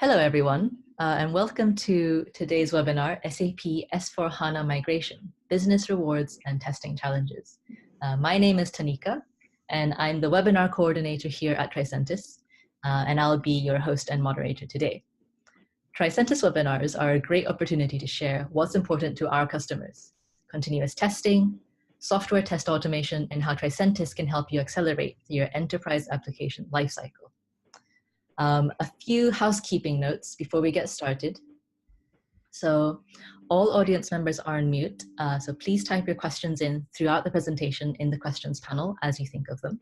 Hello, everyone, and welcome to today's webinar, SAP S4HANA Migration, Business Rewards and Testing Challenges. My name is Tanika, and I'm the webinar coordinator here at Tricentis, and I'll be your host and moderator today. Tricentis webinars are a great opportunity to share what's important to our customers, continuous testing, software test automation, and how Tricentis can help you accelerate your enterprise application lifecycle. A few housekeeping notes before we get started. So all audience members are on mute, so please type your questions in throughout the presentation in the questions panel as you think of them.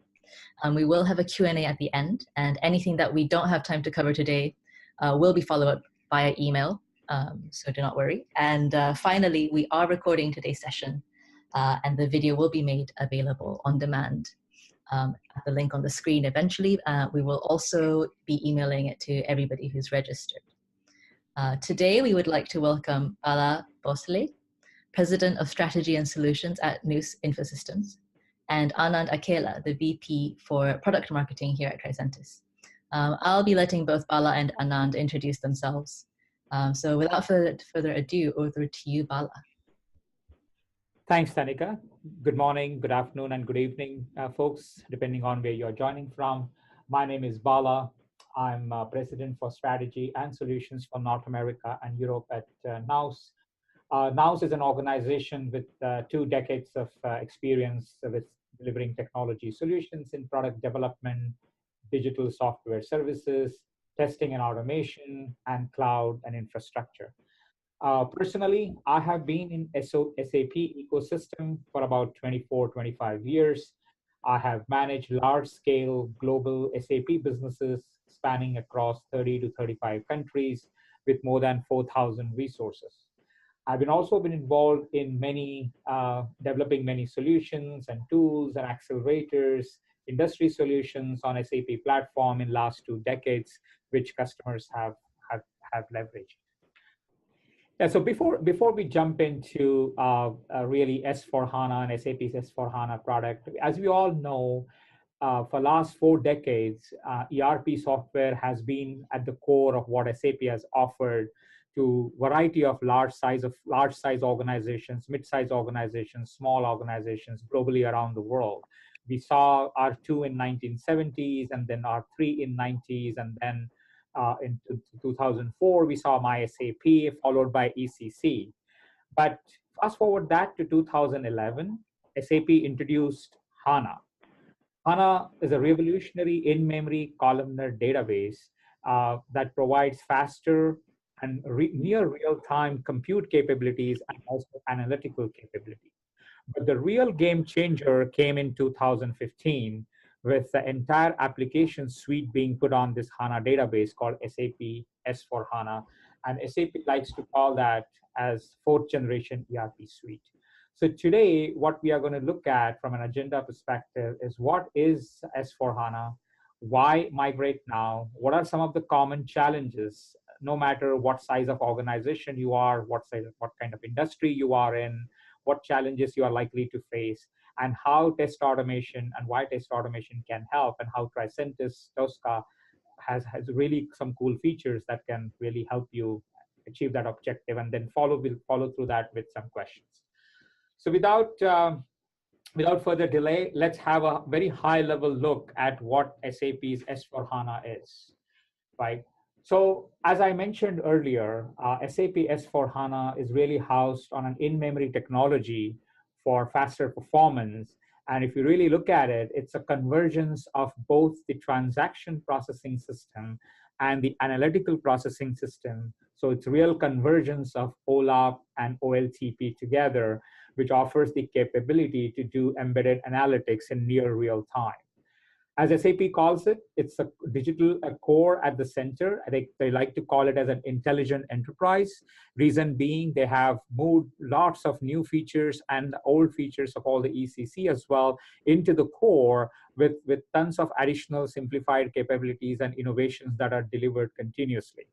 We will have a Q&A at the end, and anything that we don't have time to cover today will be followed up via email, so do not worry. And finally, we are recording today's session, and the video will be made available on demand. At the link on the screen eventually. We will also be emailing it to everybody who's registered. Today, we would like to welcome Bhala Bhosale, President of Strategy and Solutions at Nous Infosystems, and Anand Akela, the VP for Product Marketing here at Tricentis. I'll be letting both Bhala and Anand introduce themselves. So without further ado, over to you, Bhala. Thanks, Tanika. Good morning, good afternoon, and good evening, folks, depending on where you're joining from. My name is Bhala. I'm President for Strategy and Solutions for North America and Europe at Nous. Nous is an organization with 2 decades of experience with delivering technology solutions in product development, digital software services, testing and automation, and cloud and infrastructure. Personally, I have been in SAP ecosystem for about 24, 25 years. I have managed large-scale global SAP businesses spanning across 30 to 35 countries with more than 4,000 resources. I've also been involved in developing many solutions and tools and accelerators, industry solutions on SAP platform in last 2 decades, which customers have leveraged. Yeah, so before we jump into really S4HANA and SAP's S4HANA product, as we all know, for last 4 decades, ERP software has been at the core of what SAP has offered to variety of large size organizations, mid-size organizations, small organizations globally around the world. We saw R2 in 1970s, and then R3 in 90s, and then in 2004, we saw MySAP, followed by ECC. But fast forward that to 2011, SAP introduced HANA. HANA is a revolutionary in-memory columnar database that provides faster and near real-time compute capabilities and also analytical capability. But the real game changer came in 2015, with the entire application suite being put on this HANA database called SAP S4HANA. And SAP likes to call that as 4th generation ERP suite. So today, what we are going to look at from an agenda perspective is what is S4HANA, why migrate now, what are some of the common challenges, no matter what size of organization you are, what kind of industry you are in, what challenges you are likely to face, and how test automation and why test automation can help, and how Tricentis Tosca has really some cool features that can really help you achieve that objective, and then we'll follow through that with some questions. So without further delay, let's have a very high-level look at what SAP's S4HANA is, right? So as I mentioned earlier, SAP S4HANA is really housed on an in-memory technology for faster performance. And if you really look at it, it's a convergence of both the transaction processing system and the analytical processing system. So it's real convergence of OLAP and OLTP together, which offers the capability to do embedded analytics in near real time. As SAP calls it, it's a digital core at the center. I think they like to call it as an intelligent enterprise. Reason being, they have moved lots of new features and old features of all the ECC as well into the core with tons of additional simplified capabilities and innovations that are delivered continuously.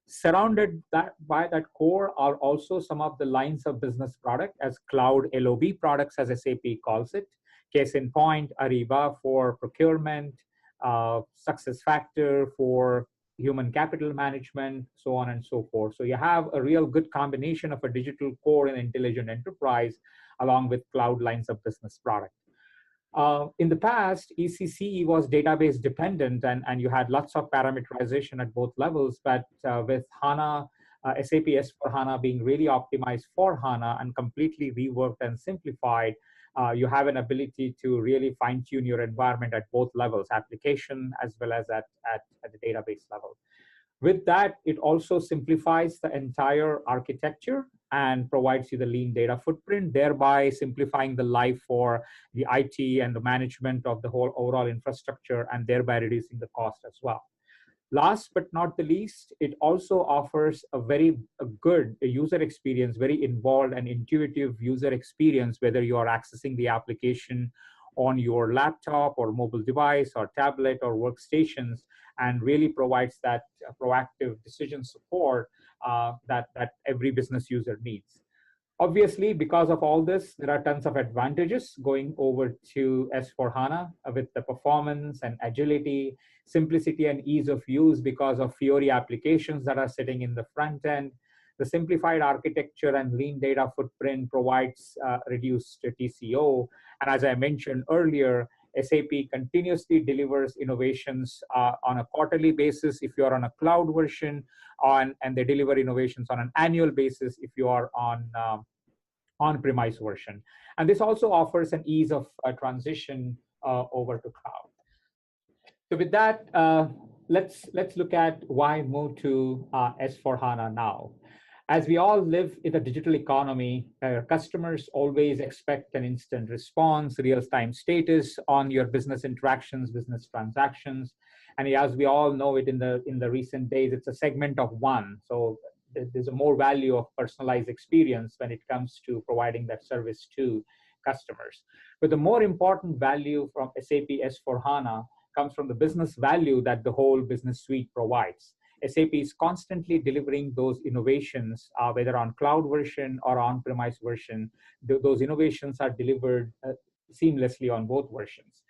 Surrounded by that core are also some of the lines of business product as cloud LOB products, as SAP calls it. Case in point, Ariba for procurement, SuccessFactors for human capital management, so on and so forth. So you have a real good combination of a digital core and intelligent enterprise along with cloud lines of business product. In the past, ECC was database dependent, and you had lots of parameterization at both levels. But with HANA, SAP S4HANA being really optimized for HANA and completely reworked and simplified, you have an ability to really fine-tune your environment at both levels, application as well as at the database level. With that, it also simplifies the entire architecture and provides you the lean data footprint, thereby simplifying the life for the IT and the management of the whole overall infrastructure, and thereby reducing the cost as well. Last but not the least, it also offers a very good user experience, very involved and intuitive user experience, whether you are accessing the application on your laptop or mobile device or tablet or workstations, and really provides that proactive decision support that every business user needs. Obviously, because of all this, there are tons of advantages going over to S4HANA with the performance and agility, simplicity and ease of use because of Fiori applications that are sitting in the front end. The simplified architecture and lean data footprint provides reduced TCO. And as I mentioned earlier, SAP continuously delivers innovations on a quarterly basis if you are on a cloud version, and they deliver innovations on an annual basis if you are on on-premise version. And this also offers an ease of transition over to cloud. So with that, let's look at why move to S4HANA now. As we all live in a digital economy, customers always expect an instant response, real-time status on your business interactions, business transactions. And as we all know it in the recent days, it's a segment of one. So there's a more value of personalized experience when it comes to providing that service to customers. But the more important value from SAP S4HANA comes from the business value that the whole business suite provides. SAP is constantly delivering those innovations, whether on cloud version or on-premise version. Those innovations are delivered seamlessly on both versions.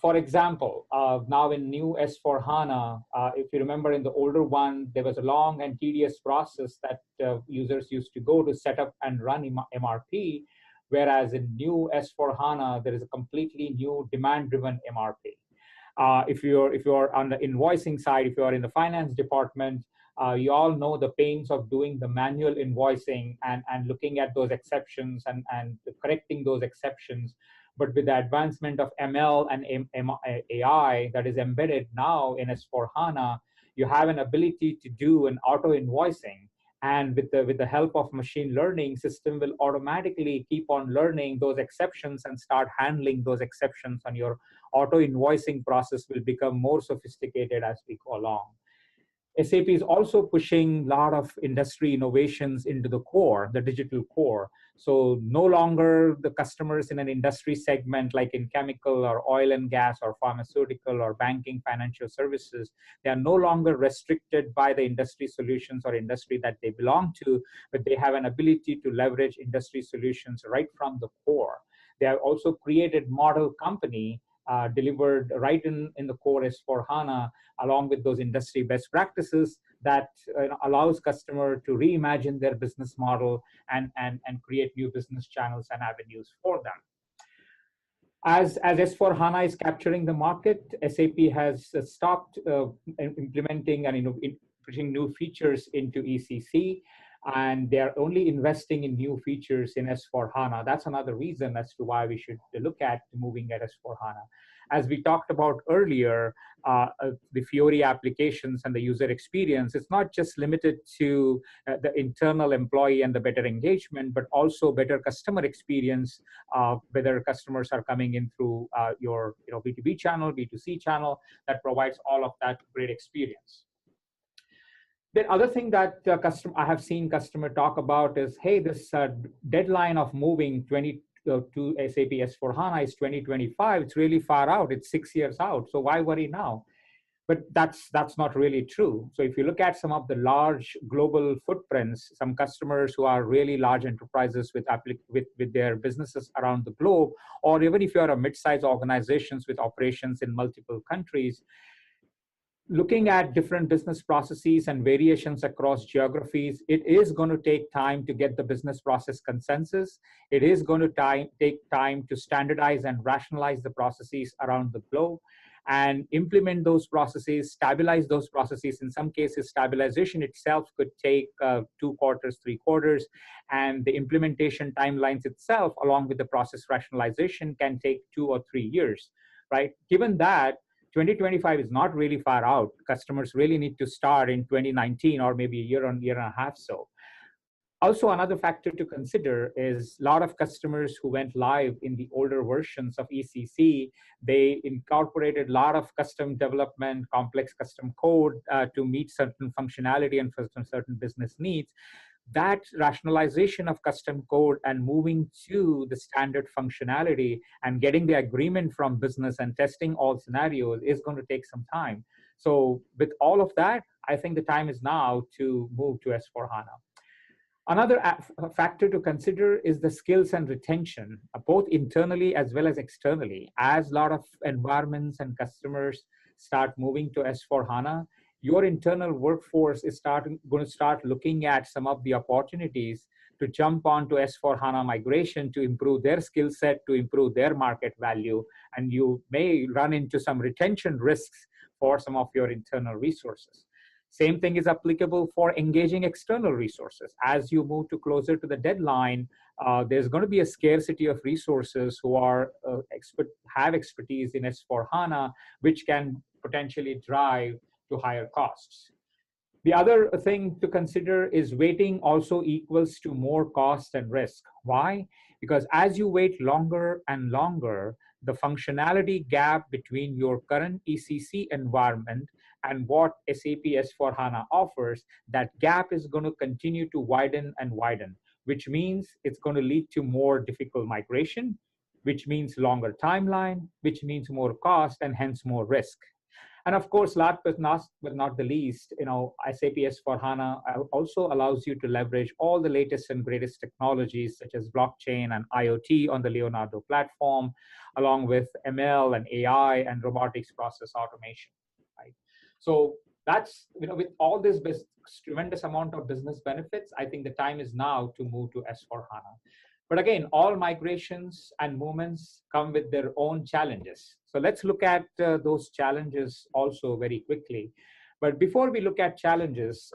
For example, now in new S4HANA, if you remember in the older one, there was a long and tedious process that users used to go to set up and run MRP, whereas in new S4HANA, there is a completely new demand-driven MRP. If you're on the invoicing side, if you are in the finance department, you all know the pains of doing the manual invoicing and looking at those exceptions and correcting those exceptions. But with the advancement of ML and AI that is embedded now in S4HANA, you have an ability to do an auto invoicing. And with the help of machine learning, system will automatically keep on learning those exceptions and start handling those exceptions, and your auto invoicing process will become more sophisticated as we go along. SAP is also pushing a lot of industry innovations into the core, the digital core. So no longer the customers in an industry segment like in chemical or oil and gas or pharmaceutical or banking, financial services, they are no longer restricted by the industry solutions or industry that they belong to, but they have an ability to leverage industry solutions right from the core. They have also created model company delivered right in the core S4HANA, along with those industry best practices that allows customer to reimagine their business model and create new business channels and avenues for them. As S4HANA is capturing the market, SAP has stopped implementing and pushing new features into ECC, and they're only investing in new features in S4HANA. That's another reason as to why we should look at moving at S4HANA. As we talked about earlier, the Fiori applications and the user experience, it's not just limited to the internal employee and the better engagement, but also better customer experience, whether customers are coming in through your B2B channel, B2C channel, that provides all of that great experience. The other thing that I have seen customer talk about is, hey, this deadline of moving to SAP S4HANA is 2025. It's really far out. It's 6 years out. So why worry now? But that's not really true. So if you look at some of the large global footprints, some customers who are really large enterprises with their businesses around the globe, or even if you are a mid-sized organizations with operations in multiple countries, looking at different business processes and variations across geographies, it is going to take time to get the business process consensus. It is going to take time to standardize and rationalize the processes around the globe and implement those processes, stabilize those processes. In some cases, stabilization itself could take 2 quarters, 3 quarters, and the implementation timelines itself, along with the process rationalization, can take 2 or 3 years, right? Given that 2025 is not really far out, customers really need to start in 2019 or maybe a year and a half so. Also, another factor to consider is a lot of customers who went live in the older versions of ECC, they incorporated a lot of custom development, complex custom code to meet certain functionality and certain business needs. That rationalization of custom code and moving to the standard functionality and getting the agreement from business and testing all scenarios is going to take some time. So with all of that, I think the time is now to move to S4HANA. Another factor to consider is the skills and retention, both internally as well as externally. As a lot of environments and customers start moving to S4HANA, your internal workforce is going to start looking at some of the opportunities to jump onto S4HANA migration to improve their skill set, to improve their market value, and you may run into some retention risks for some of your internal resources. Same thing is applicable for engaging external resources. As you move to closer to the deadline, there's going to be a scarcity of resources who are have expertise in S4HANA, which can potentially drive to higher costs. The other thing to consider is waiting also equals to more cost and risk. Why? Because as you wait longer and longer, the functionality gap between your current ECC environment and what SAP S4HANA offers, that gap is going to continue to widen and widen, which means it's going to lead to more difficult migration, which means longer timeline, which means more cost and hence more risk. And of course, last but not the least, SAP S4HANA also allows you to leverage all the latest and greatest technologies such as blockchain and IoT on the Leonardo platform, along with ML and AI and robotics process automation. Right? So that's, with all this tremendous amount of business benefits, I think the time is now to move to S4HANA. But again, all migrations and movements come with their own challenges. So let's look at those challenges also very quickly. But before we look at challenges,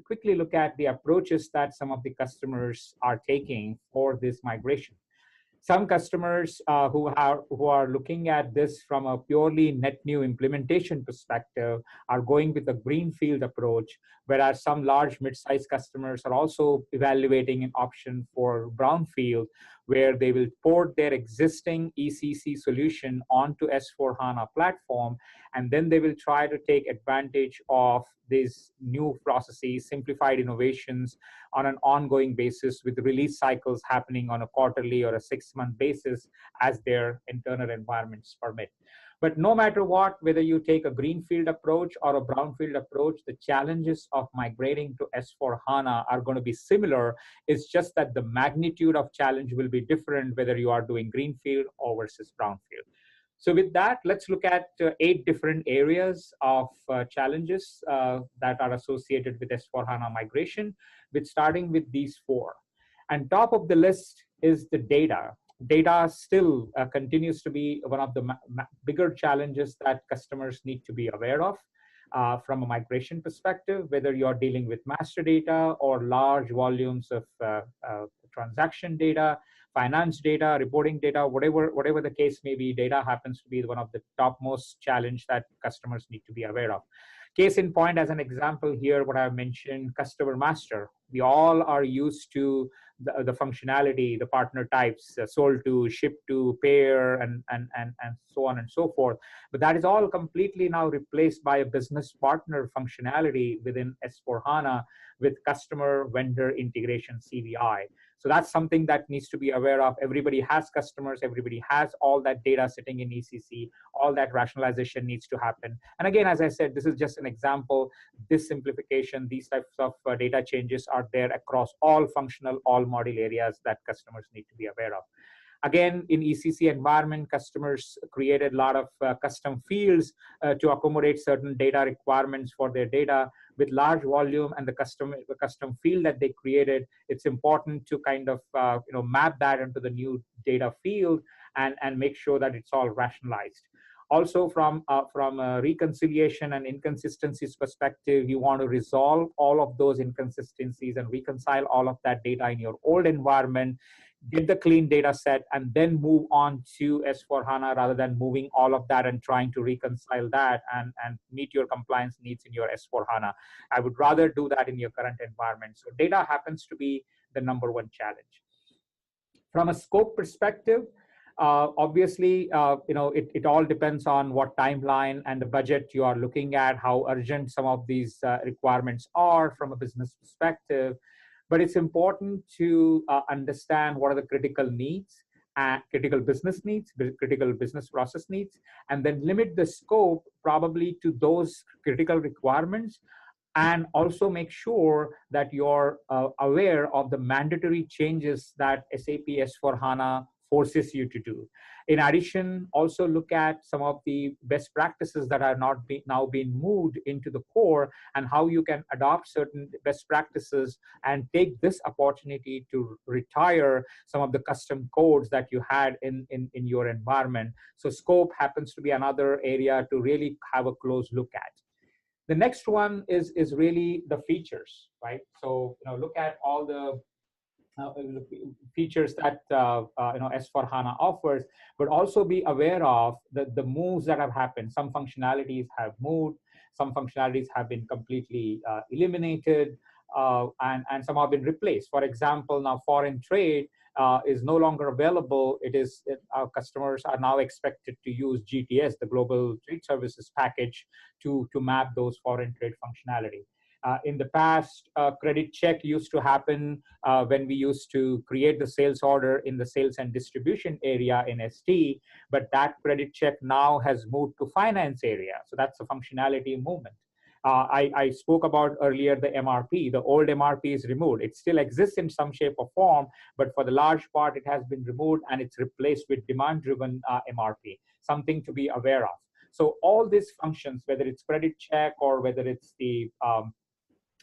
quickly look at the approaches that some of the customers are taking for this migration. Some customers who are looking at this from a purely net new implementation perspective are going with a greenfield approach, whereas some large mid-sized customers are also evaluating an option for brownfield, where they will port their existing ECC solution onto S4HANA platform, and then they will try to take advantage of these new processes, simplified innovations on an ongoing basis with release cycles happening on a quarterly or a 6-month basis as their internal environments permit. But no matter what, whether you take a greenfield approach or a brownfield approach, the challenges of migrating to S4HANA are going to be similar. It's just that the magnitude of challenge will be different whether you are doing greenfield or versus brownfield. So with that, let's look at 8 different areas of challenges that are associated with S4HANA migration, starting with these 4. And top of the list is the data. Data still continues to be one of the bigger challenges that customers need to be aware of from a migration perspective, whether you're dealing with master data or large volumes of transaction data, finance data, reporting data, whatever the case may be. Data happens to be one of the topmost challenge that customers need to be aware of. Case in point, as an example here, what I mentioned, customer master. We all are used to the functionality, the partner types, sold to, ship to, pair, and so on and so forth. But that is all completely now replaced by a business partner functionality within S4HANA with customer vendor integration, CVI. So that's something that needs to be aware of. Everybody has customers, everybody has all that data sitting in ECC, all that rationalization needs to happen. And again, as I said, this is just an example. This simplification, these types of data changes are there across all functional, all module areas that customers need to be aware of. Again, in ECC environment, customers created a lot of custom fields to accommodate certain data requirements for their data. With large volume and the custom field that they created, it's important to kind of map that into the new data field and make sure that it's all rationalized. Also, from a reconciliation and inconsistencies perspective, you want to resolve all of those inconsistencies and reconcile all of that data in your old environment, get the clean data set, and then move on to S4HANA rather than moving all of that and trying to reconcile that and meet your compliance needs in your S4HANA. I would rather do that in your current environment. So data happens to be the number one challenge. From a scope perspective, obviously, it all depends on what timeline and the budget you are looking at, how urgent some of these requirements are from a business perspective. But it's important to understand what are the critical needs, critical business needs, critical business process needs, and then limit the scope probably to those critical requirements. And also make sure that you're aware of the mandatory changes that SAP S4HANA forces you to do. In addition, also look at some of the best practices that are now being moved into the core, and how you can adopt certain best practices and take this opportunity to retire some of the custom codes that you had in your environment. So scope happens to be another area to really have a close look at. The next one is really the features, right? So look at all the features that S4HANA offers, but also be aware of the moves that have happened. Some functionalities have moved, some functionalities have been completely eliminated, and some have been replaced. For example, now foreign trade is no longer available. Our customers are now expected to use GTS, the Global Trade Services package, to map those foreign trade functionality. In the past, credit check used to happen when we used to create the sales order in the sales and distribution area in ST, but that credit check now has moved to finance area. So that's a functionality movement. I spoke about earlier the MRP. The old MRP is removed. It still exists in some shape or form, but for the large part, it has been removed and it's replaced with demand-driven MRP, something to be aware of. So all these functions, whether it's credit check or whether it's the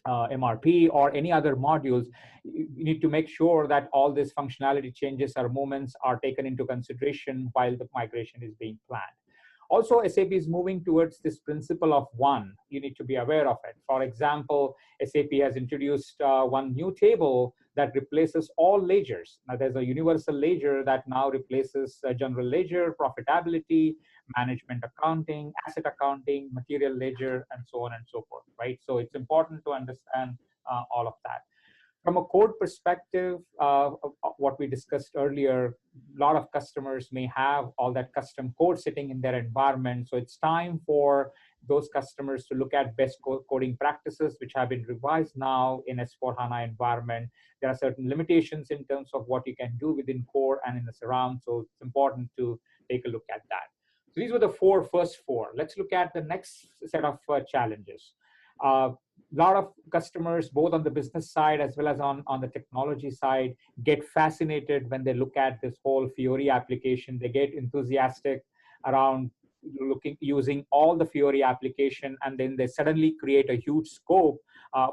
MRP or any other modules, you need to make sure that all these functionality changes or movements are taken into consideration while the migration is being planned. Also, SAP is moving towards this principle of one. You need to be aware of it. For example, SAP has introduced one new table that replaces all ledgers. Now, there's a universal ledger that now replaces general ledger, profitability, management accounting, asset accounting, material ledger, and so on and so forth, right? So it's important to understand all of that. From a code perspective, what we discussed earlier, a lot of customers may have all that custom code sitting in their environment. So it's time for those customers to look at best coding practices, which have been revised now in S4HANA environment. There are certain limitations in terms of what you can do within core and in the surround. So it's important to take a look at that. So these were the first four. Let's look at the next set of challenges. A lot of customers, both on the business side as well as on the technology side, get fascinated when they look at this whole Fiori application. They get enthusiastic around using all the Fiori application, and then they suddenly create a huge scope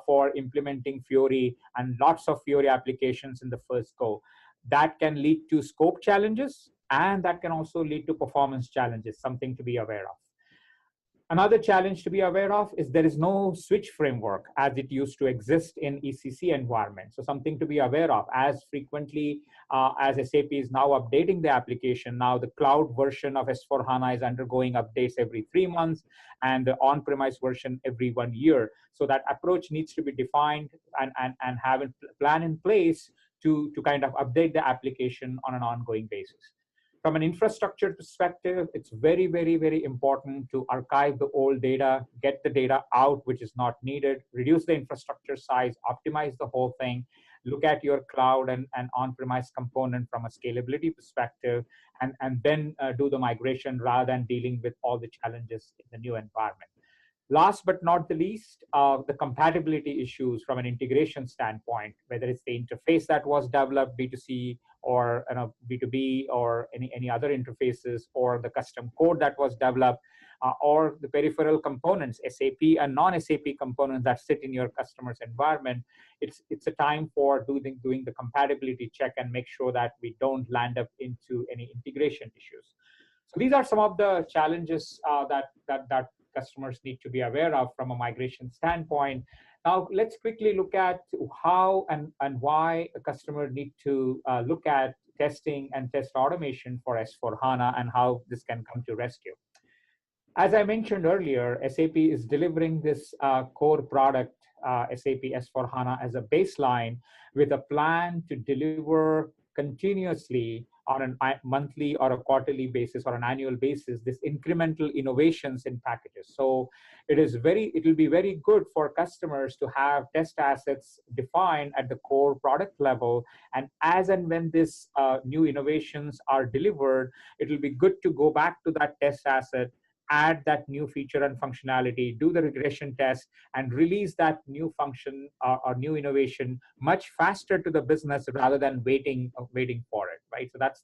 for implementing Fiori and lots of Fiori applications in the first go. That can lead to scope challenges, and that can also lead to performance challenges, something to be aware of. Another challenge to be aware of is there is no switch framework as it used to exist in ECC environment. So something to be aware of. As frequently as SAP is now updating the application, now the cloud version of S4HANA is undergoing updates every 3 months, and the on-premise version every 1 year. So that approach needs to be defined and have a plan in place to kind of update the application on an ongoing basis. From an infrastructure perspective, it's very, very, very important to archive the old data, get the data out which is not needed, reduce the infrastructure size, optimize the whole thing, look at your cloud and on-premise component from a scalability perspective, and then do the migration rather than dealing with all the challenges in the new environment. Last but not the least, the compatibility issues from an integration standpoint, whether it's the interface that was developed, B2C or B2B or any other interfaces, or the custom code that was developed, or the peripheral components, SAP and non-SAP components that sit in your customer's environment. It's a time for doing the compatibility check and make sure that we don't land up into any integration issues. So these are some of the challenges that customers need to be aware of from a migration standpoint. Now, let's quickly look at how and why a customer need to look at testing and test automation for S4HANA and how this can come to rescue. As I mentioned earlier, SAP is delivering this core product, SAP S4HANA, as a baseline with a plan to deliver continuously on a monthly or a quarterly basis or an annual basis, this incremental innovations in packages. So it will be very good for customers to have test assets defined at the core product level. And as and when these new innovations are delivered, it will be good to go back to that test asset, add that new feature and functionality, do the regression test, and release that new function or new innovation much faster to the business rather than waiting for it, right? So that's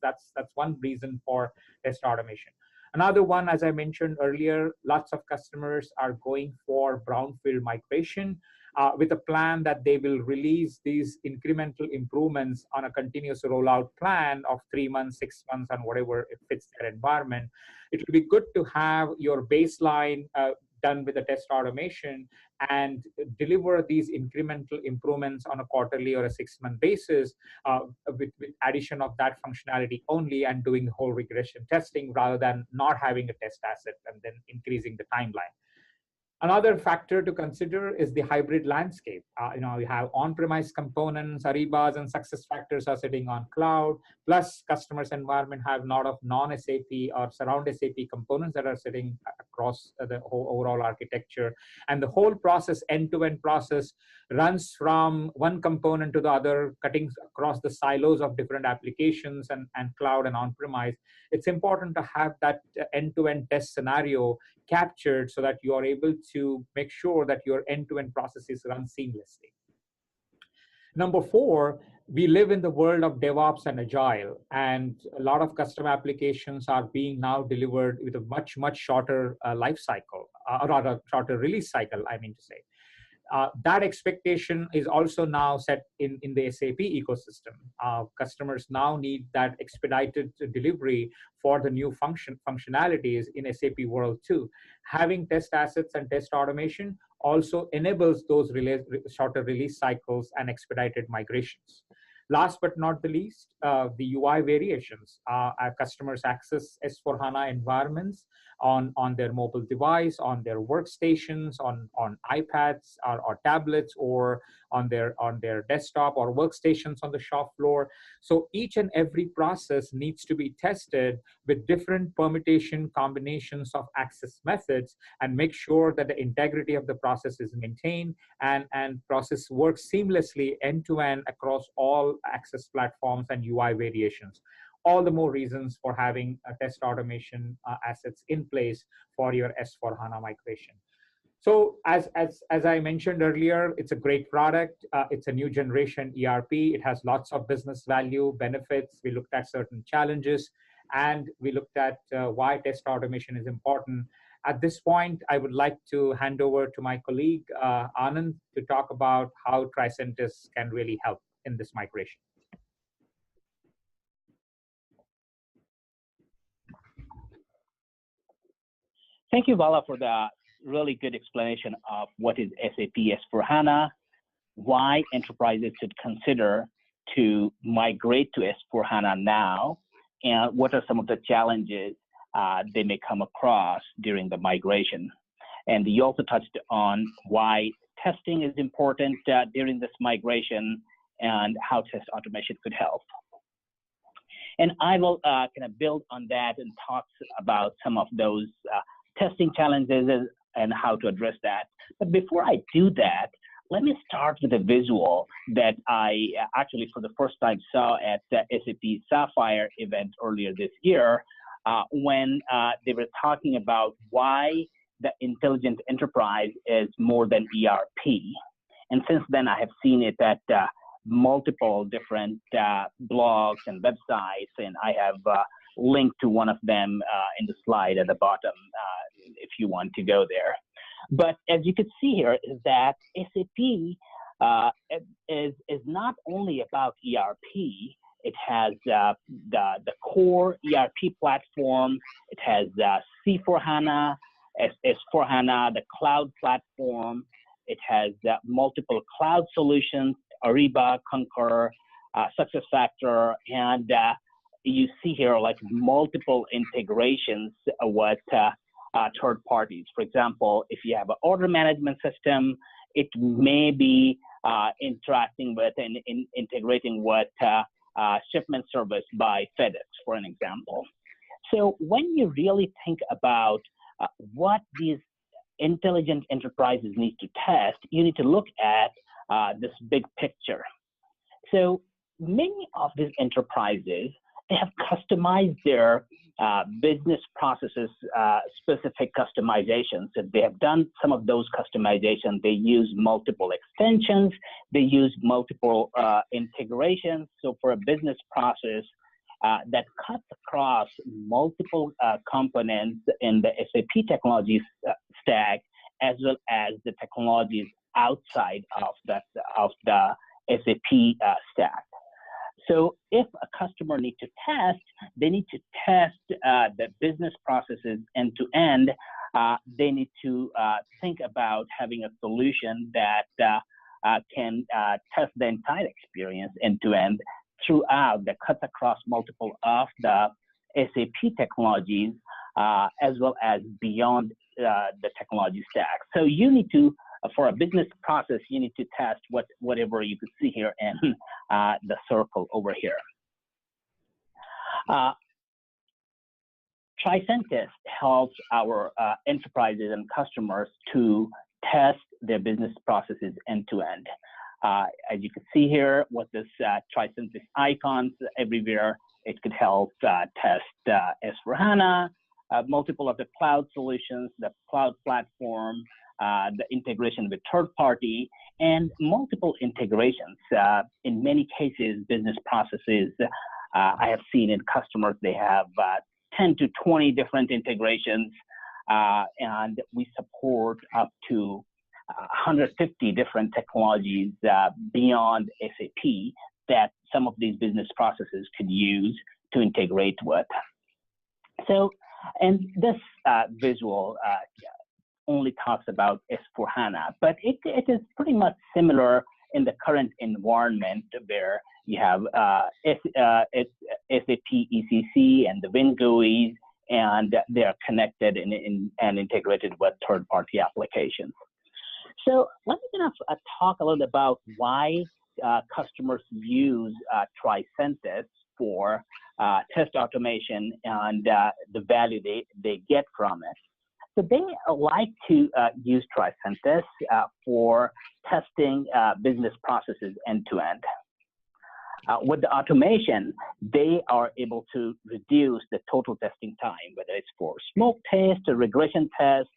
one reason for test automation. Another one, as I mentioned earlier, lots of customers are going for brownfield migration with a plan that they will release these incremental improvements on a continuous rollout plan of 3 months, 6 months, and whatever it fits their environment. It will be good to have your baseline done with the test automation and deliver these incremental improvements on a quarterly or a 6-month basis with addition of that functionality only, and doing the whole regression testing rather than not having a test asset and then increasing the timeline. Another factor to consider is the hybrid landscape. You have on-premise components, Aribas and SuccessFactors are sitting on cloud, plus customers' environment have a lot of non-SAP or surround SAP components that are sitting across the whole overall architecture. And the whole process, end-to-end process, runs from one component to the other, cutting across the silos of different applications and cloud and on-premise. It's important to have that end-to-end test scenario captured so that you are able to make sure that your end-to-end processes run seamlessly. Number 4, we live in the world of DevOps and Agile, and a lot of custom applications are being now delivered with a much, much shorter life cycle, or rather shorter release cycle, I mean to say. That expectation is also now set in the SAP ecosystem. Customers now need that expedited delivery for the new functionalities in SAP world too. Having test assets and test automation also enables those shorter release cycles and expedited migrations. Last but not the least, the UI variations. Our customers access S4HANA environments on their mobile device, on their workstations, on iPads or tablets, or on their desktop or workstations on the shop floor. So each and every process needs to be tested with different permutation combinations of access methods and make sure that the integrity of the process is maintained and process works seamlessly end-to-end across all access platforms and UI variations. All the more reasons for having test automation assets in place for your S4HANA migration. So as I mentioned earlier, it's a great product. It's a new generation ERP. It has lots of business value, benefits. We looked at certain challenges, and we looked at why test automation is important. At this point, I would like to hand over to my colleague, Anand, to talk about how Tricentis can really help in this migration. Thank you, Bhala, for the really good explanation of what is SAP S4HANA, why enterprises should consider to migrate to S4HANA now, and what are some of the challenges they may come across during the migration. And you also touched on why testing is important during this migration and how test automation could help. And I will kind of build on that and talk about some of those testing challenges and how to address that. But before I do that, let me start with a visual that I actually for the first time saw at the SAP Sapphire event earlier this year when they were talking about why the intelligent enterprise is more than ERP. And since then, I have seen it at multiple different blogs and websites, and I have linked to one of them in the slide at the bottom if you want to go there. But as you can see here, is that SAP is not only about ERP. It has the core ERP platform. It has C4HANA, S4HANA, the cloud platform. It has multiple cloud solutions, Ariba, Concur, SuccessFactors, and you see here like multiple integrations with third parties. For example, if you have an order management system, it may be interacting with and integrating with shipment service by FedEx, for an example. So when you really think about what these intelligent enterprises need to test, you need to look at this big picture. So many of these enterprises, they have customized their business processes, specific customizations. And they have done some of those customizations. They use multiple extensions. They use multiple integrations. So for a business process that cuts across multiple components in the SAP technology stack, as well as the technologies outside of the SAP stack. So if a customer needs to test, they need to test the business processes end to end. They need to think about having a solution that can test the entire experience end to end throughout, that cuts across multiple of the SAP technologies, as well as beyond the technology stack. So you need to, for a business process, you need to test whatever you could see here in the circle over here. Tricentis helps our enterprises and customers to test their business processes end to end. As you can see here, with this Tricentis icons everywhere, it could help test S4HANA, multiple of the cloud solutions, the cloud platform, the integration with third party, and multiple integrations. In many cases, business processes, I have seen in customers, they have 10 to 20 different integrations, and we support up to 150 different technologies beyond SAP that some of these business processes could use to integrate with. So, and this visual only talks about S4HANA, but it is pretty much similar in the current environment where you have SAP ECC and the Win GUIs, and they are connected and integrated with third-party applications. So let me kind of talk a little bit about why customers use Tricentis for test automation and the value they get from it. So they like to use Tricentis for testing business processes end to end. With the automation, they are able to reduce the total testing time, whether it's for smoke test, or regression test,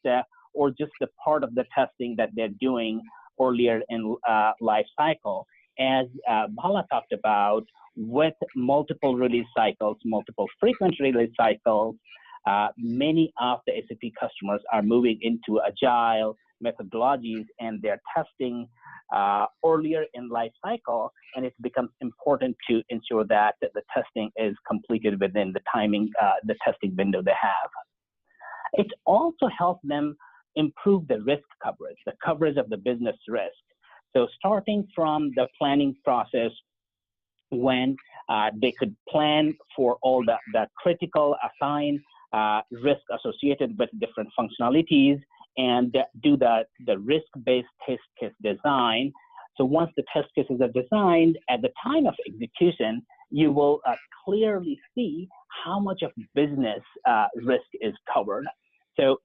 or just the part of the testing that they're doing earlier in life cycle. As Bhala talked about, with multiple release cycles, multiple frequent release cycles, many of the SAP customers are moving into agile methodologies, and they're testing earlier in life cycle, and it becomes important to ensure that the testing is completed within the timing, the testing window they have. It also helps them improve the risk coverage, the coverage of the business risk. So starting from the planning process, when they could plan for all the critical assigned risk associated with different functionalities, and do the risk-based test case design. So once the test cases are designed, at the time of execution, you will clearly see how much of business risk is covered. So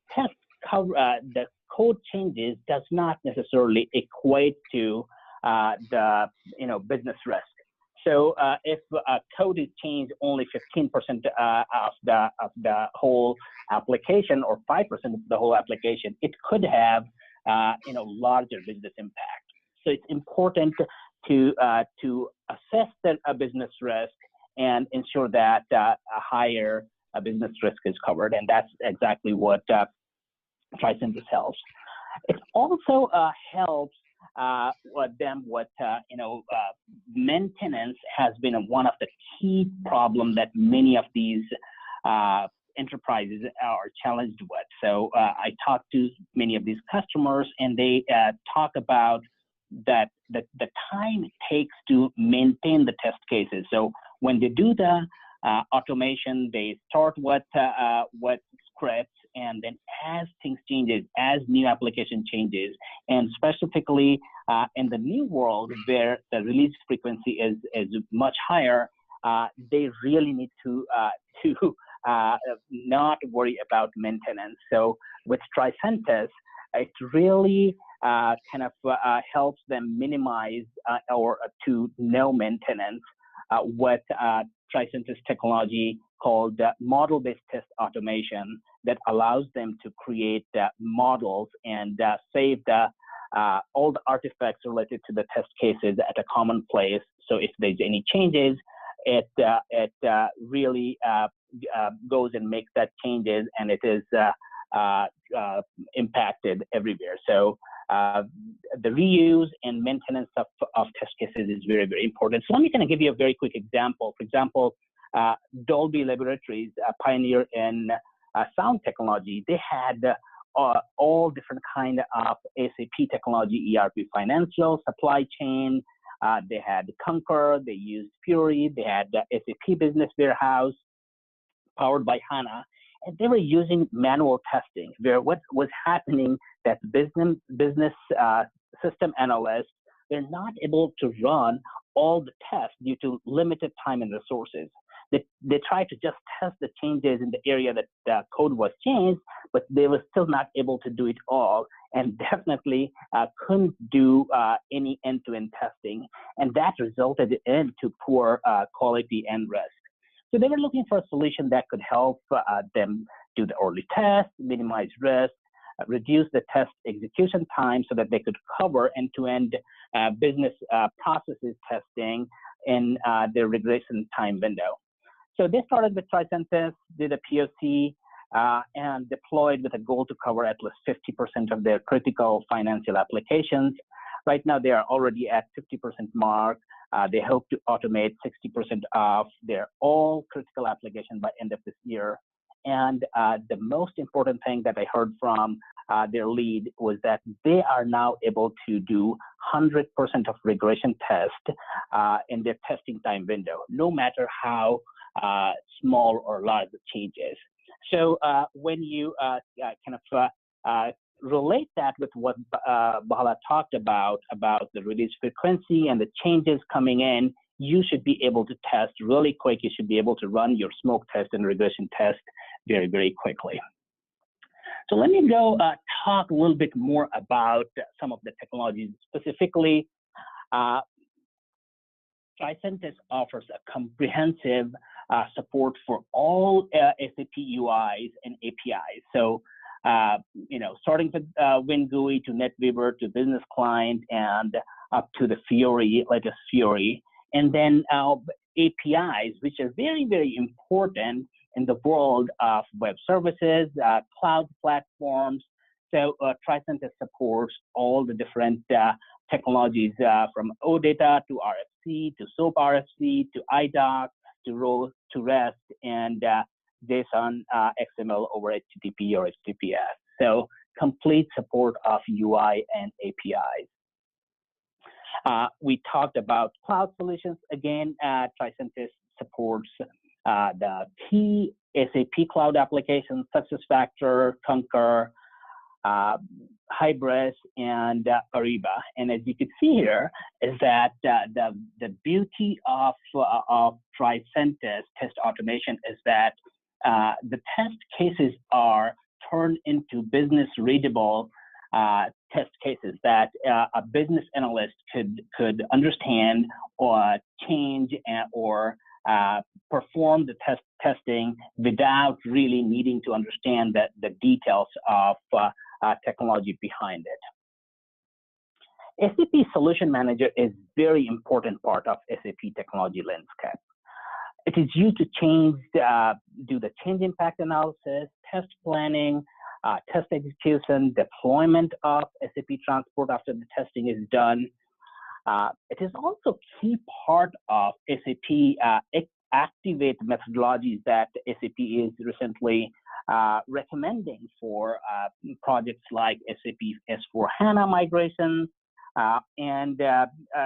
the code changes does not necessarily equate to the business risk. So if code is changed only 15% of the whole application or 5% of the whole application, it could have larger business impact. So it's important to assess the business risk and ensure that a higher business risk is covered, and that's exactly what Tricentis helps. It also helps maintenance has been one of the key problems that many of these enterprises are challenged with. So I talked to many of these customers, and they talk about that the time it takes to maintain the test cases. So when they do the automation, they start with scripts, and then as things changes, as new application changes, and specifically in the new world where the release frequency is much higher, they really need to not worry about maintenance. So with Tricentis, it really helps them minimize or to no maintenance with Tricentis technology called model-based test automation that allows them to create models and save all the artifacts related to the test cases at a common place. So if there's any changes, it really goes and makes that changes, and it is impacted everywhere. So the reuse and maintenance of test cases is very, very important. So let me kind of give you a very quick example. For example, Dolby Laboratories, a pioneer in sound technology, they had all different kind of SAP technology, ERP, financial, supply chain. They had Concur, they used Fury, they had SAP Business Warehouse, powered by HANA, and they were using manual testing, where what was happening that business system analysts, they're not able to run all the tests due to limited time and resources. They tried to just test the changes in the area that the code was changed, but they were still not able to do it all, and definitely couldn't do any end-to-end testing, and that resulted into poor quality and risk. So they were looking for a solution that could help them do the early test, minimize risk, reduce the test execution time so that they could cover end-to-end business processes testing in their regression time window. So they started with Tricentis, did a POC, and deployed with a goal to cover at least 50% of their critical financial applications. Right now, they are already at 50% mark. They hope to automate 60% of their all critical applications by end of this year. And the most important thing that I heard from their lead was that they are now able to do 100% of regression test in their testing time window, no matter how small or large the change is. So when you relate that with what Bhala talked about the release frequency and the changes coming in, you should be able to test really quick. You should be able to run your smoke test and regression test very, very quickly. So let me go talk a little bit more about some of the technologies. Specifically, Tricentis offers a comprehensive support for all SAP UIs and APIs. So, starting with WinGUI to NetWeaver to Business Client and up to the Fiori, latest Fiori, and then APIs, which are very, very important in the world of web services, cloud platforms. So Tricentis supports all the different technologies from OData to RFC to SOAP RFC to IDOC to ROW to REST and JSON XML over HTTP or HTTPS. So complete support of UI and APIs. We talked about cloud solutions. Again, Tricentis supports the key SAP cloud applications, SuccessFactors, Concur, Hybris, and Ariba. And as you can see here, is that the beauty of Tricentis test automation is that the test cases are turned into business readable test cases that a business analyst could understand or change or perform the testing without really needing to understand the details of technology behind it. SAP Solution Manager is very important part of SAP technology landscape. It is used to do the change impact analysis, test planning, test execution, deployment of SAP transport after the testing is done. It is also key part of SAP Activate methodologies that SAP is recently recommending for projects like SAP S4HANA migration and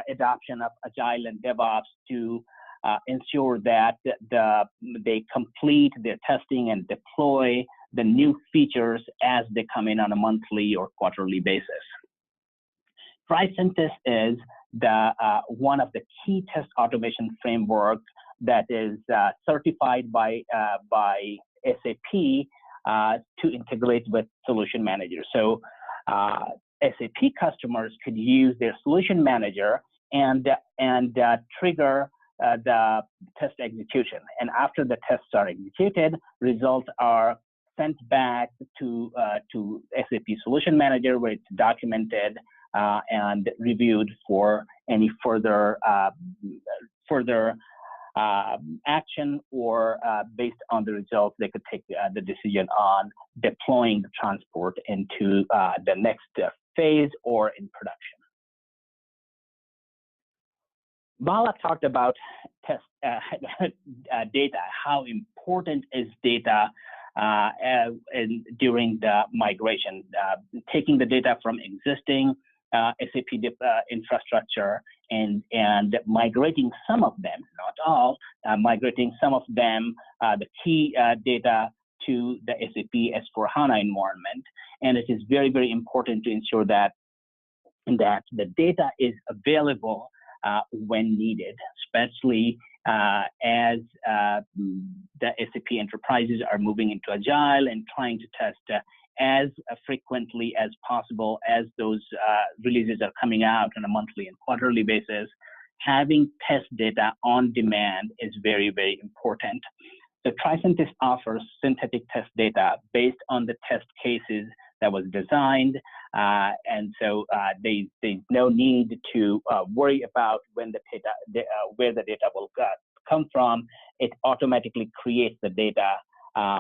adoption of Agile and DevOps to ensure that they complete their testing and deploy the new features as they come in on a monthly or quarterly basis. Tricentis is one of the key test automation framework that is certified by SAP to integrate with Solution Manager. So SAP customers could use their Solution Manager and trigger the test execution. And after the tests are executed, results are sent back to SAP Solution Manager, where it's documented and reviewed for any further action, or based on the results, they could take the decision on deploying the transport into the next phase or in production. Bhala talked about test data. How important is data during the migration? Taking the data from existing SAP infrastructure and migrating some of them, not all, migrating some of them, the key data to the SAP S4HANA environment. And it is very, very important to ensure that the data is available when needed, especially as the SAP enterprises are moving into Agile and trying to test as frequently as possible as those releases are coming out on a monthly and quarterly basis. Having test data on demand is very, very important. So Tricentis offers synthetic test data based on the test cases that was designed, and so there's no need to worry about when the data, where the data will come from. It automatically creates the data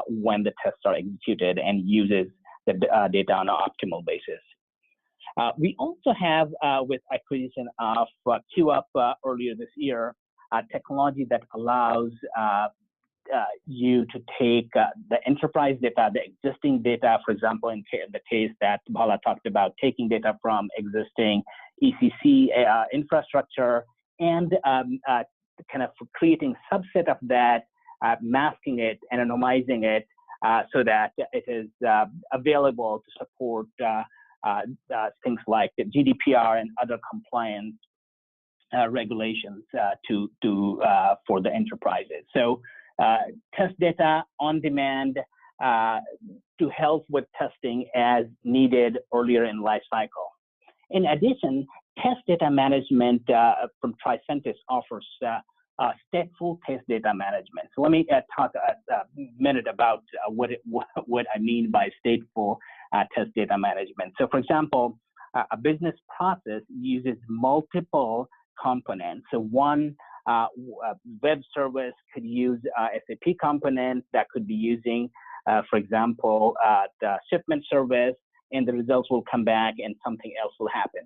when the tests are executed and uses the data on an optimal basis. We also have, with acquisition of QUp earlier this year, a technology that allows you to take the enterprise data, the existing data, for example, in the case that Bhala talked about, taking data from existing ECC infrastructure and kind of creating subset of that, masking it, anonymizing it, so that it is available to support things like the GDPR and other compliance regulations for the enterprises. So test data on demand to help with testing as needed earlier in life cycle. In addition, test data management from Tricentis offers stateful test data management. So let me talk a minute about what I mean by stateful test data management. So for example, a business process uses multiple components. So one web service could use SAP components that could be using, for example, the shipment service, and the results will come back and something else will happen.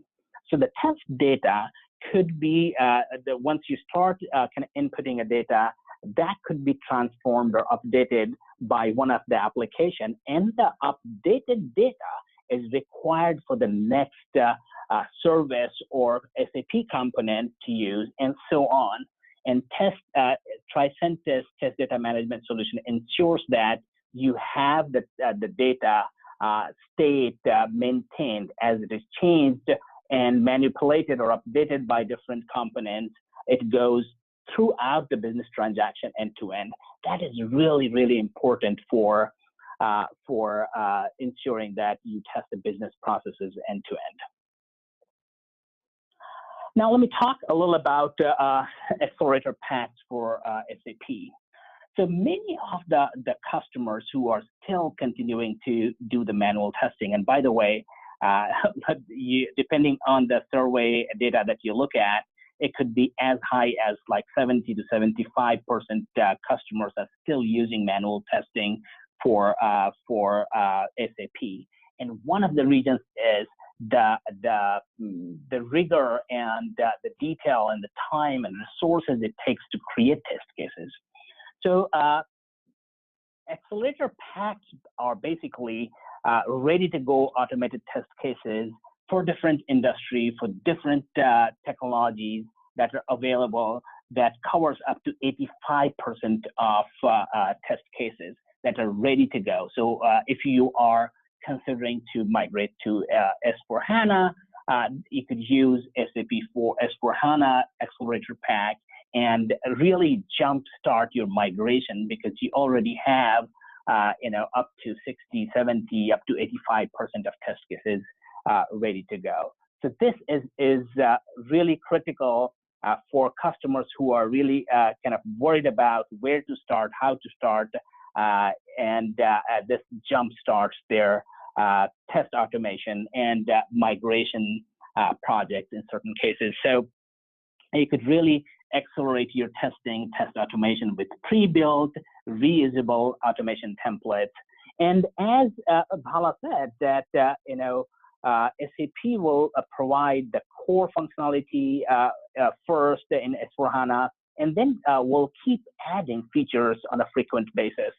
So the test data could be, once you start kind of inputting a data, that could be transformed or updated by one of the application, and the updated data is required for the next service or SAP component to use, and so on. And Tricentis test data management solution ensures that you have the data state maintained as it is changed and manipulated or updated by different components. It goes throughout the business transaction end to end. That is really, really important for for ensuring that you test the business processes end to end. Now, let me talk a little about accelerator packs for SAP. So many of the customers who are still continuing to do the manual testing, and by the way, depending on the survey data that you look at, it could be as high as like 70 to 75% customers are still using manual testing for SAP. And one of the reasons is the rigor and the detail and the time and resources it takes to create test cases. So accelerator packs are basically ready to go automated test cases for different industry, for different technologies that are available, that covers up to 85% of test cases that are ready to go. So if you are considering to migrate to S4HANA, you could use SAP for S4HANA Accelerator Pack and really jumpstart your migration, because you already have up to 60, 70, up to 85% of test cases ready to go. So this is really critical for customers who are really kind of worried about where to start, how to start, and this jumpstarts their test automation and migration projects in certain cases. So you could really accelerate your testing, test automation with pre-built, reusable automation templates. And as Bhala said, that SAP will provide the core functionality first in S4HANA, and then we'll keep adding features on a frequent basis.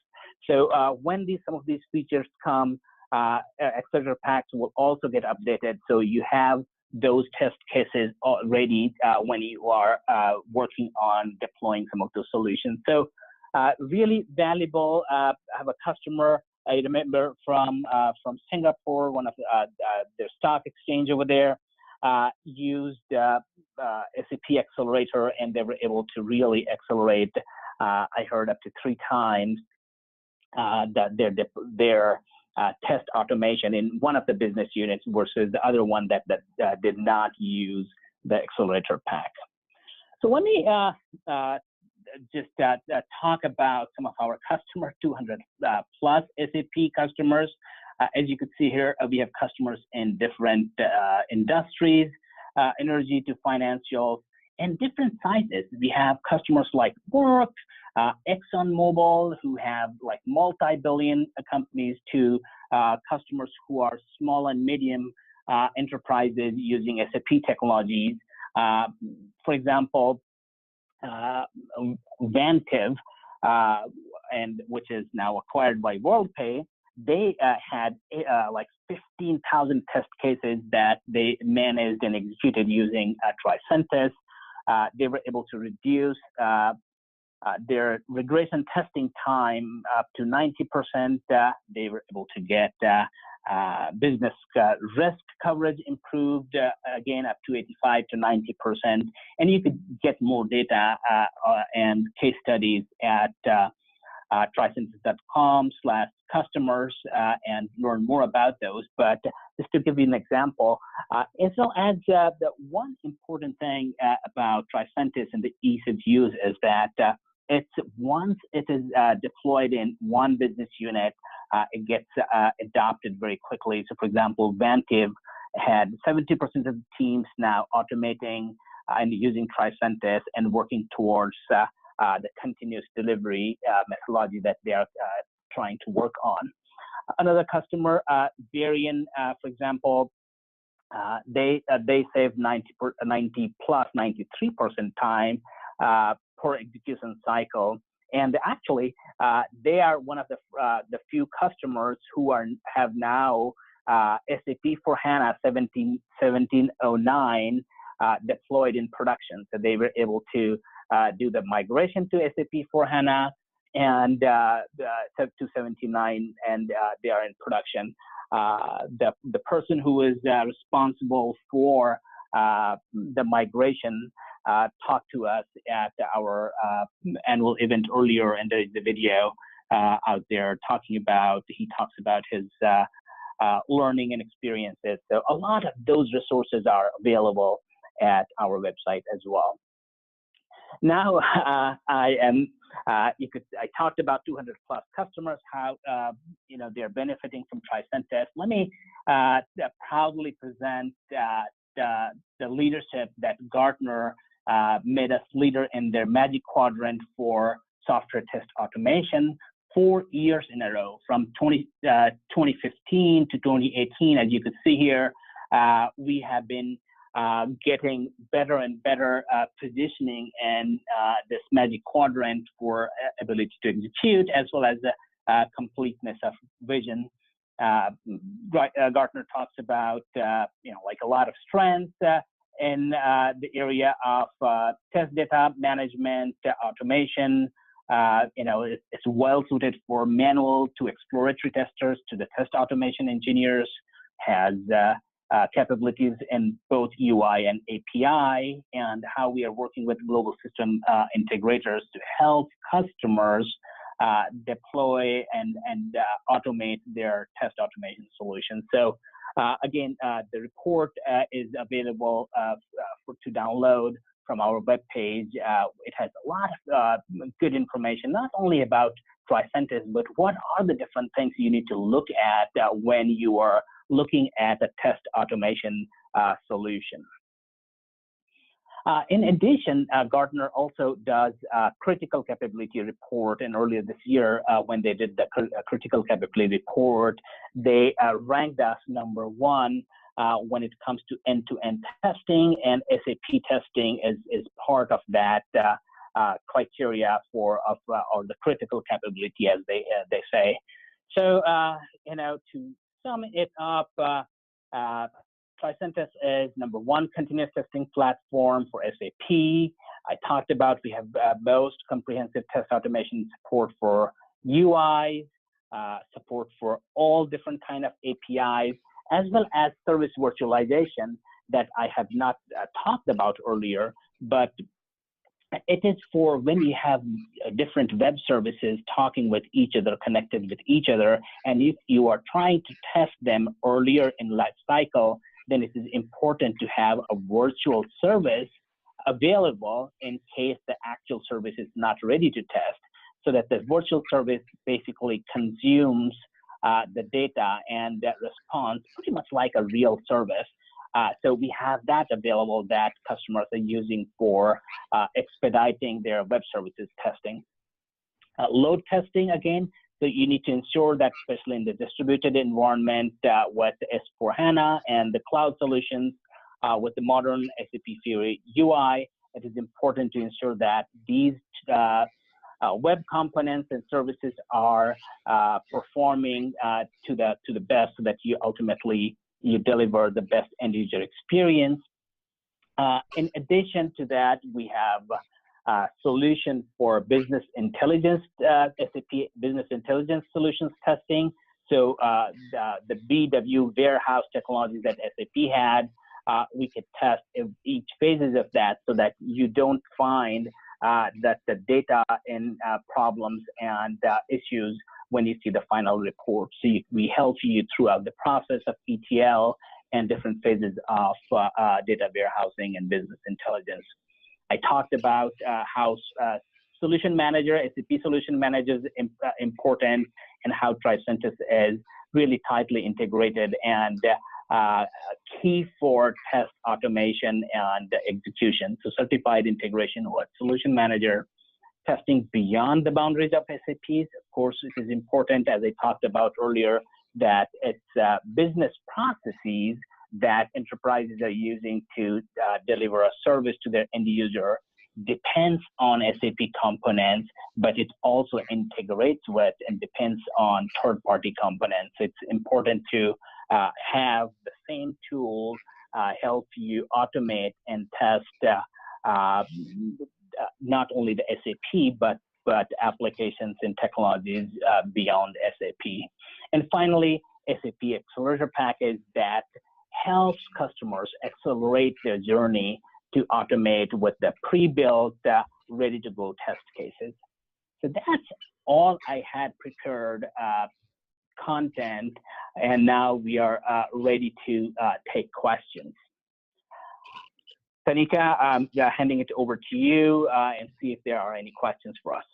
So when some of these features come, accelerator packs will also get updated, so you have those test cases ready when you are working on deploying some of those solutions. So really valuable. I have a customer, I remember, from Singapore, one of their stock exchange over there, used SAP Accelerator, and they were able to really accelerate, I heard, up to 3 times their test automation in one of the business units versus the other one that did not use the accelerator pack. So let me just talk about some of our customers, 200 plus SAP customers. As you can see here, we have customers in different industries, energy to financial, and different sizes. We have customers like Work, ExxonMobil, who have like multi-billion companies, to customers who are small and medium enterprises using SAP technologies. For example, Vantiv, and which is now acquired by WorldPay, they had like 15,000 test cases that they managed and executed using Tricentis. They were able to reduce their regression testing time up to 90%. They were able to get business risk coverage improved, again, up to 85 to 90%. And you could get more data and case studies at tricentis.com/customers and learn more about those. But just to give you an example, as well as the one important thing about Tricentis and the ease of use is that once it is deployed in one business unit, it gets adopted very quickly. So, for example, Vantiv had 70% of the teams now automating and using Tricentis and working towards the continuous delivery methodology that they are trying to work on. Another customer, Varian, for example, they save 93% time per execution cycle, and actually they are one of the few customers who have now SAP S4HANA 1709 deployed in production. So they were able to do the migration to SAP S4HANA and to 1709, and they are in production. The person who is responsible for the migration talked to us at our annual event earlier, and there is the video out there talking about, he talks about his learning and experiences. So a lot of those resources are available at our website as well. Now, I talked about 200 plus customers, how they're benefiting from Tricentis. Let me proudly present the leadership that Gartner made us leader in their Magic Quadrant for software test automation 4 years in a row, from 2015 to 2018. As you can see here, we have been getting better and better positioning in this Magic Quadrant for ability to execute, as well as the completeness of vision. Gartner talks about like a lot of strengths in the area of test data management, automation. It's well suited for manual to exploratory testers to the test automation engineers. Has capabilities in both UI and API, and how we are working with global system integrators to help customers deploy and automate their test automation solutions. So again, the report is available to download from our webpage. It has a lot of good information, not only about Tricentis, but what are the different things you need to look at when you are looking at a test automation solution. In addition, Gartner also does a critical capability report, and earlier this year, when they did the critical capability report, they ranked us #1 when it comes to end-to-end testing, and SAP testing is part of that criteria or the critical capability, as they say. So to sum it up, Tricentis is #1 continuous testing platform for SAP. I talked about we have most comprehensive test automation support for UIs, support for all different kind of APIs, as well as service virtualization that I have not talked about earlier, but it is for when you have different web services talking with each other, connected with each other, and if you are trying to test them earlier in life cycle, then it is important to have a virtual service available in case the actual service is not ready to test, so that the virtual service basically consumes the data and that response pretty much like a real service. So we have that available that customers are using for expediting their web services testing. Load testing, again, so you need to ensure that, especially in the distributed environment with S4HANA and the cloud solutions, with the modern SAP Fiori UI, it is important to ensure that these web components and services are performing to the best, so that you ultimately deliver the best end user experience. In addition to that, we have solution for business intelligence, SAP Business Intelligence Solutions testing. So the BW warehouse technologies that SAP had, we could test each phases of that, so that you don't find that the data in problems and issues when you see the final report. So we help you throughout the process of ETL and different phases of data warehousing and business intelligence. I talked about how Solution Manager, SAP Solution Manager is important, and how Tricentis is really tightly integrated and key for test automation and execution. So certified integration with Solution Manager, testing beyond the boundaries of SAPs. Of course, it is important, as I talked about earlier, that it's business processes that enterprises are using to deliver a service to their end user depends on SAP components, but it also integrates with and depends on third-party components. It's important to have the same tools help you automate and test not only the SAP, but applications and technologies beyond SAP. And finally, SAP Accelerator Package that helps customers accelerate their journey to automate with the pre-built, ready-to-go test cases. So that's all I had prepared content, and now we are ready to take questions. Tanika, handing it over to you and see if there are any questions for us.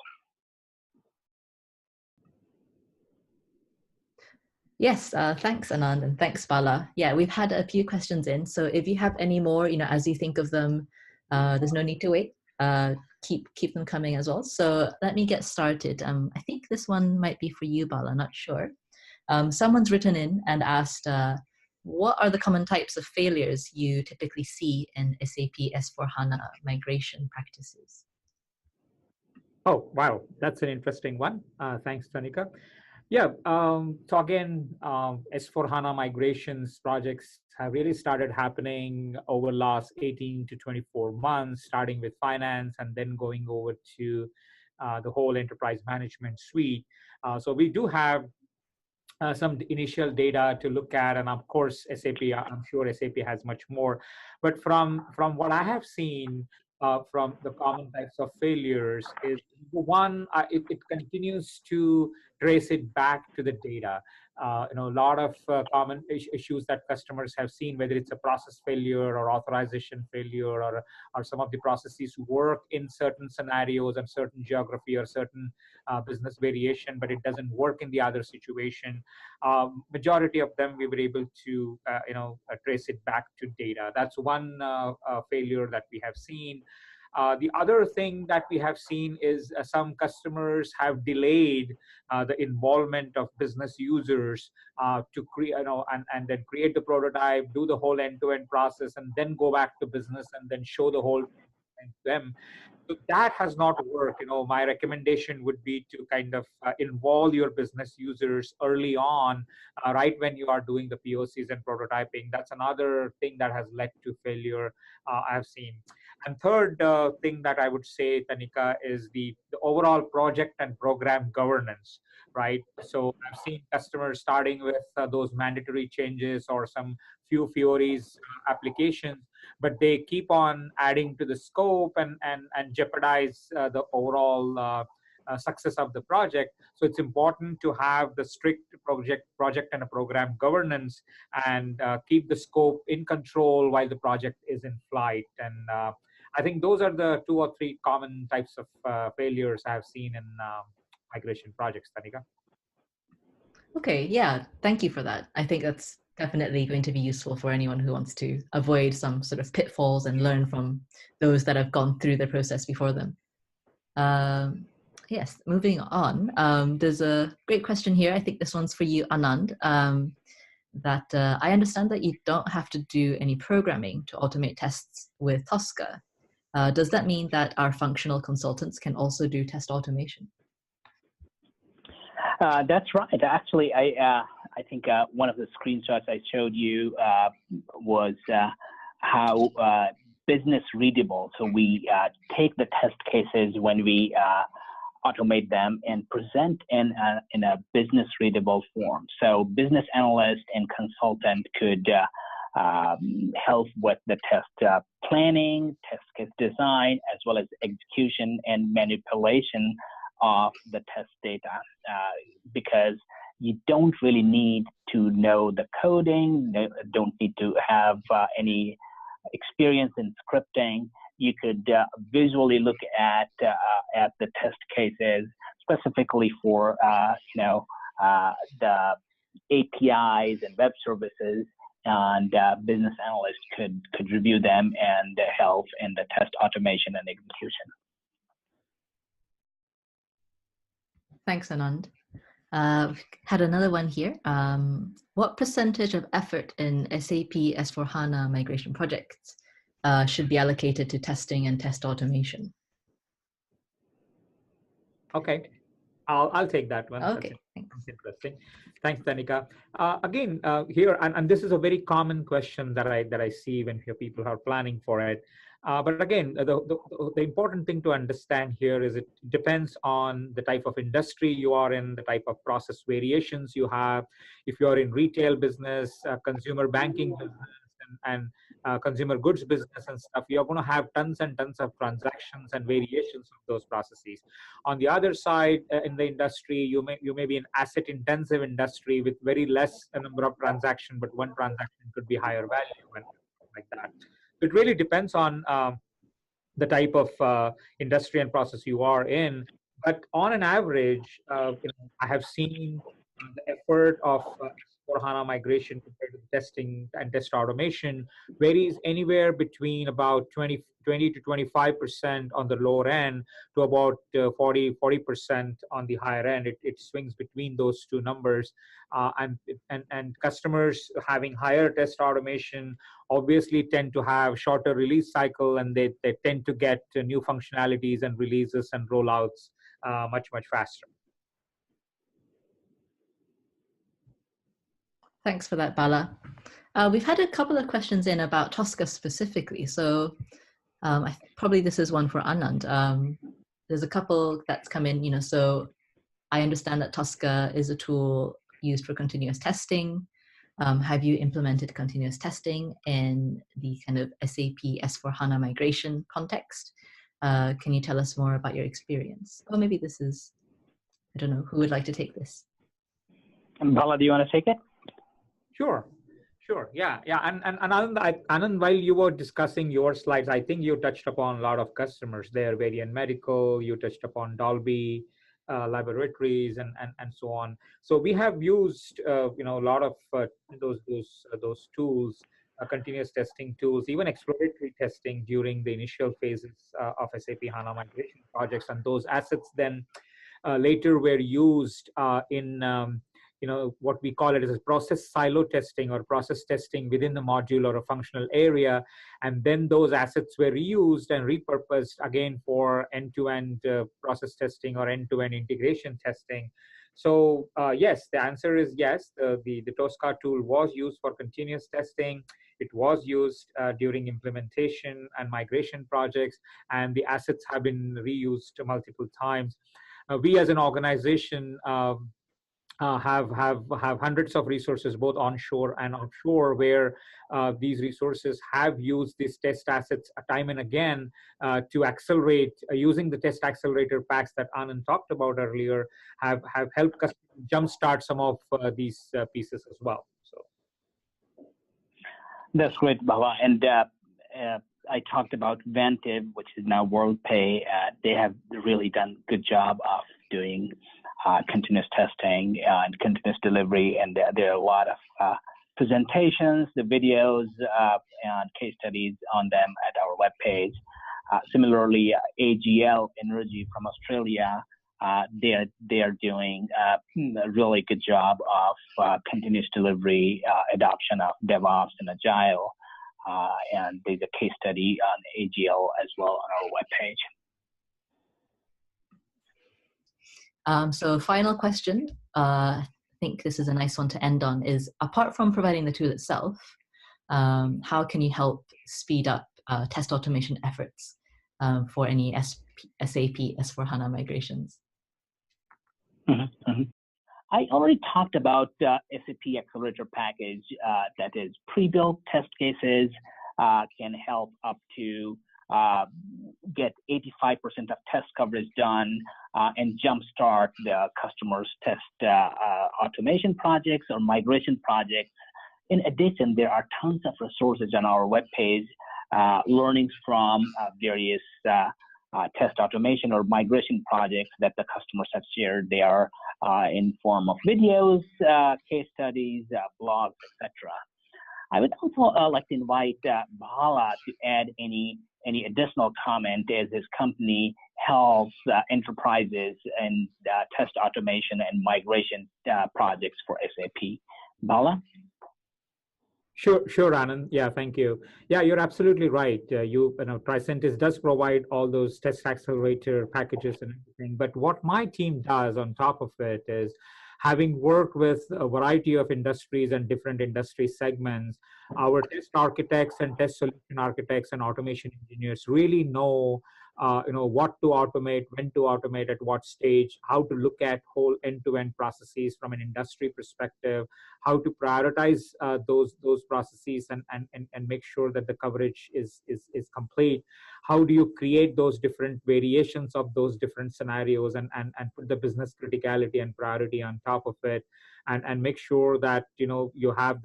Yes, thanks, Anand, and thanks, Bhala. Yeah, we've had a few questions in, so if you have any more, as you think of them, there's no need to wait. Keep them coming as well. So let me get started. I think this one might be for you, Bhala, not sure. Someone's written in and asked, what are the common types of failures you typically see in SAP S4HANA migration practices? Oh, wow, that's an interesting one. Thanks, Tanika. Yeah, so again, S4HANA migrations projects have really started happening over the last 18 to 24 months, starting with finance and then going over to the whole enterprise management suite. So we do have some initial data to look at, and of course, SAP, I'm sure SAP has much more. But from what I have seen, from the common types of failures is one, it continues to trace it back to the data. A lot of common issues that customers have seen, whether it's a process failure or authorization failure, or some of the processes work in certain scenarios and certain geography or certain business variation, but it doesn't work in the other situation. Majority of them we were able to trace it back to data. That's one failure that we have seen. The other thing that we have seen is some customers have delayed the involvement of business users to create, and then create the prototype, do the whole end-to-end process, and then go back to business and then show the whole thing to them. So that has not worked. My recommendation would be to kind of involve your business users early on, right when you are doing the POCs and prototyping. That's another thing that has led to failure I've seen. And third thing that I would say, Tanika, is the overall project and program governance, right? So I've seen customers starting with those mandatory changes or some few Fiore's applications, but they keep on adding to the scope and jeopardize the overall success of the project. So it's important to have the strict project and a program governance and keep the scope in control while the project is in flight. And I think those are the 2 or 3 common types of failures I have seen in migration projects, Tanika. Okay, yeah, thank you for that. I think that's definitely going to be useful for anyone who wants to avoid some sort of pitfalls and learn from those that have gone through the process before them. Yes, moving on. There's a great question here. I think this one's for you, Anand. I understand that you don't have to do any programming to automate tests with Tosca. Does that mean that our functional consultants can also do test automation? That's right. Actually, I think one of the screenshots I showed you was how business readable. So we take the test cases when we automate them and present in a business readable form. So business analyst and consultant could help with the test planning, test case design, as well as execution and manipulation of the test data, because you don't really need to know the coding, don't need to have any experience in scripting. You could visually look at the test cases specifically for the APIs and web services, and business analysts could review them and help in the test automation and execution. Thanks, Anand. Had another one here. What percentage of effort in SAP S4HANA migration projects should be allocated to testing and test automation? Okay, I'll take that one. Okay, that's interesting. Thanks, Tanika. Again, here, and this is a very common question that I see when people are planning for it. But again, the important thing to understand here is it depends on the type of industry you are in, the type of process variations you have. If you're in retail business, consumer banking business, and consumer goods business and stuff, you're going to have tons and tons of transactions and variations of those processes. On the other side, in the industry, you may be an asset-intensive industry with very less a number of transactions, but one transaction could be higher value and like that. It really depends on the type of industry and process you are in. But on an average, I have seen the effort of S4HANA migration compared to testing and test automation varies anywhere between about 20 to 25% on the lower end to about 40% on the higher end. It swings between those two numbers. And customers having higher test automation obviously tend to have shorter release cycle, and they tend to get new functionalities and releases and rollouts much faster. Thanks for that, Bhala. We've had a couple of questions in about Tosca specifically. So probably this is one for Anand. There's a couple that's come in, so I understand that Tosca is a tool used for continuous testing. Have you implemented continuous testing in the kind of SAP S4HANA migration context? Can you tell us more about your experience? Or maybe this is, I don't know, who would like to take this? Bhala, do you want to take it? Sure. Yeah. And Anand, while you were discussing your slides, I think you touched upon a lot of customers there, Varian Medical, you touched upon Dolby laboratories and so on. So we have used a lot of those tools, continuous testing tools, even exploratory testing during the initial phases of SAP HANA migration projects, and those assets then later were used in what we call it as a process silo testing or process testing within the module or a functional area. And then those assets were reused and repurposed again for end-to-end process testing or end-to-end integration testing. So yes, the answer is yes. The Tosca tool was used for continuous testing. It was used during implementation and migration projects, and the assets have been reused multiple times. We as an organization have hundreds of resources both onshore and offshore where these resources have used these test assets time and again to accelerate using the test accelerator packs that Anand talked about earlier, have helped us jumpstart some of these pieces as well. So that's great, Bhala. And I talked about Ventive, which is now WorldPay. They have really done a good job of doing continuous testing and continuous delivery, and there are a lot of presentations, the videos, and case studies on them at our webpage. Similarly, AGL Energy from Australia, they are doing a really good job of continuous delivery, adoption of DevOps and Agile, and there's a case study on AGL as well on our webpage. So final question, I think this is a nice one to end on, is apart from providing the tool itself, how can you help speed up test automation efforts for any SAP S4HANA migrations? I already talked about SAP Accelerator package that is pre-built test cases, can help up to get 85% of test coverage done and jumpstart the customer's test automation projects or migration projects. In addition, there are tons of resources on our webpage, learnings from various test automation or migration projects that the customers have shared. They are in form of videos, case studies, blogs, etc. I would also like to invite Bhala to add any additional comment as his company helps enterprises and test automation and migration projects for SAP. Bhala? Sure, Anand. Yeah, thank you. Yeah, you're absolutely right. Tricentis does provide all those test accelerator packages and everything. But what my team does on top of it is, having worked with a variety of industries and different industry segments, our test architects and test solution architects and automation engineers really know what to automate, when to automate, at what stage, how to look at whole end-to-end processes from an industry perspective, how to prioritize those processes and make sure that the coverage is complete. How do you create those different variations of those different scenarios and put the business criticality and priority on top of it, and make sure that you have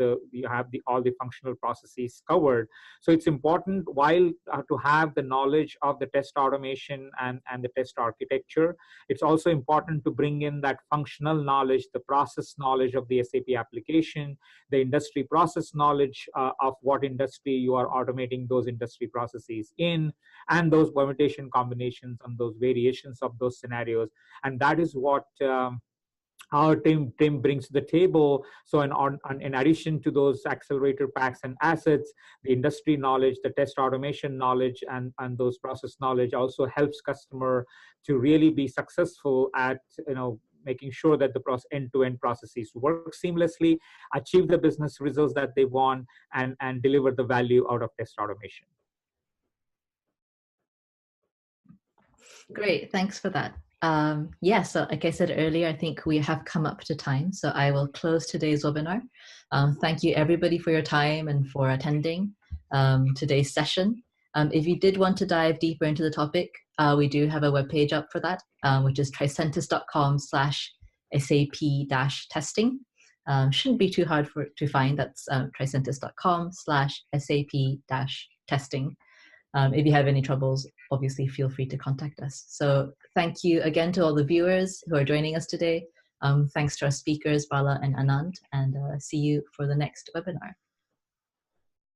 all the functional processes covered. So it's important while to have the knowledge of the test automation and the test architecture. It's also important to bring in that functional knowledge, the process knowledge of the SAP application, the industry process knowledge of what industry you are automating those industry processes in, and those permutation combinations and those variations of those scenarios. And that is what our team brings to the table. So in addition to those accelerator packs and assets, the industry knowledge, the test automation knowledge, and those process knowledge also helps customer to really be successful at making sure that the end-to-end processes work seamlessly, achieve the business results that they want, and deliver the value out of test automation. Great, thanks for that. So like I said earlier, I think we have come up to time, so I will close today's webinar. Thank you everybody for your time and for attending today's session. If you did want to dive deeper into the topic, we do have a webpage up for that, which is tricentis.com/SAP-testing. Shouldn't be too hard to find. That's tricentis.com/SAP-testing. If you have any troubles, obviously feel free to contact us. So thank you again to all the viewers who are joining us today. Thanks to our speakers, Bhala and Anand, and see you for the next webinar.